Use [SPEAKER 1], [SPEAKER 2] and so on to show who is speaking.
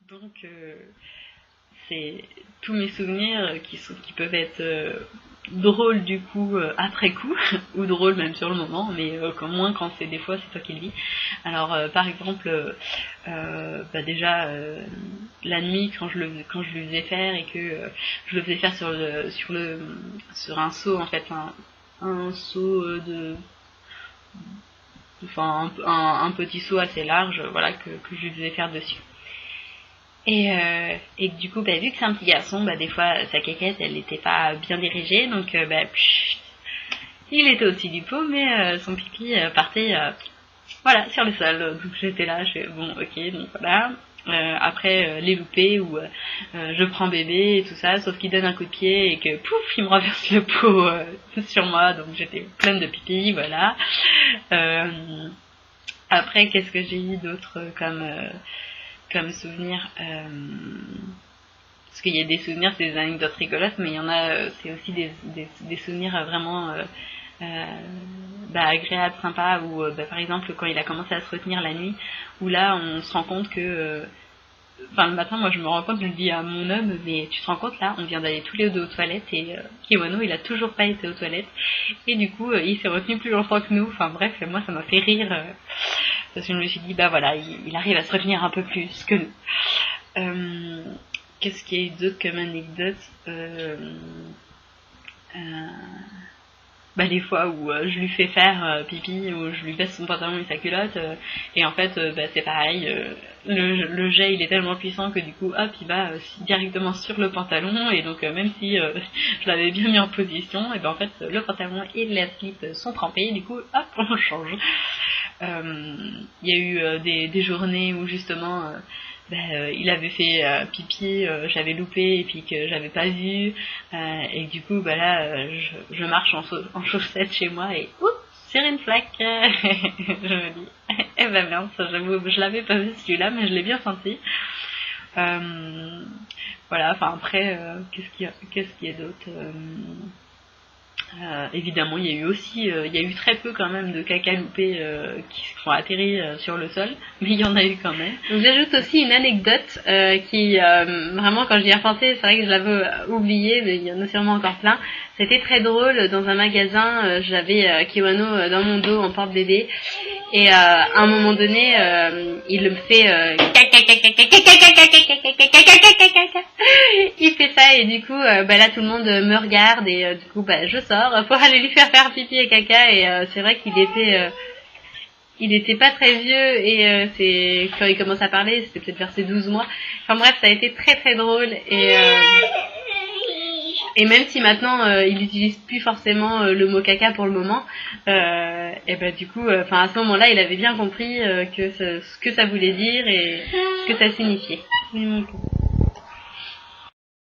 [SPEAKER 1] Donc c'est tous mes souvenirs qui peuvent être drôles du coup après coup, ou drôles même sur le moment, mais moins quand c'est des fois c'est toi qui le dis. Alors par exemple, déjà la nuit quand je le faisais faire et que je le faisais faire sur un seau en fait, un seau enfin un petit seau assez large, voilà que je lui faisais faire dessus. Et du coup, vu que c'est un petit garçon, des fois sa caquette elle n'était pas bien dirigée, donc il était au-dessus du pot, mais son pipi partait voilà, sur le sol. Donc j'étais là, je fais bon, ok, donc voilà. Après les loupés où je prends bébé et tout ça, sauf qu'il donne un coup de pied et que pouf, il me renverse le pot sur moi, donc j'étais pleine de pipi, voilà. Après, qu'est-ce que j'ai eu d'autre comme souvenir, parce qu'il y a des souvenirs, c'est des anecdotes rigolotes, mais il y en a, c'est aussi des souvenirs vraiment agréables, sympas, où par exemple quand il a commencé à se retenir la nuit, où là on se rend compte que le matin, moi je me rends compte, je le dis à mon homme, mais tu te rends compte là, on vient d'aller tous les deux aux toilettes et Kiwano il a toujours pas été aux toilettes et du coup il s'est retenu plus longtemps que nous, enfin bref, moi ça m'a fait rire parce que je me suis dit voilà, il arrive à se retenir un peu plus que nous. Qu'est-ce qu'il y a eu d'autre comme anecdote, les fois où je lui fais faire pipi, où je lui baisse son pantalon et sa culotte, et en fait c'est pareil, le jet il est tellement puissant que du coup hop il va directement sur le pantalon, et donc même si je l'avais bien mis en position, et en fait le pantalon et la slip sont trempés, et du coup hop on change. Il y a eu des journées où justement il avait fait pipi, j'avais loupé et puis que j'avais pas vu, et du coup là je marche en chaussettes chez moi et oups, sur une flaque. Je me dis eh mince, j'avoue je l'avais pas vu celui-là, mais je l'ai bien senti. Voilà, enfin après qu'est-ce qu'il y a d'autre, évidemment, il y a eu très peu quand même de caca loupés qui sont atterris sur le sol, mais il y en a eu quand même.
[SPEAKER 2] Donc j'ajoute aussi une anecdote qui, vraiment, quand j'y ai repensé, c'est vrai que je l'avais oublié, mais il y en a sûrement encore plein. C'était très drôle, dans un magasin, j'avais Kiwano dans mon dos en porte-bébé, et à un moment donné, il me fait il fait ça, et du coup là tout le monde me regarde, et du coup je sors pour aller lui faire pipi et caca, et c'est vrai qu'il était pas très vieux, et c'est quand il commence à parler, c'était peut-être vers ses 12 mois. Enfin bref, ça a été très très drôle, et même si maintenant il n'utilise plus forcément le mot caca pour le moment, et du coup, à ce moment-là, il avait bien compris ce que ça voulait dire et ce que ça signifiait.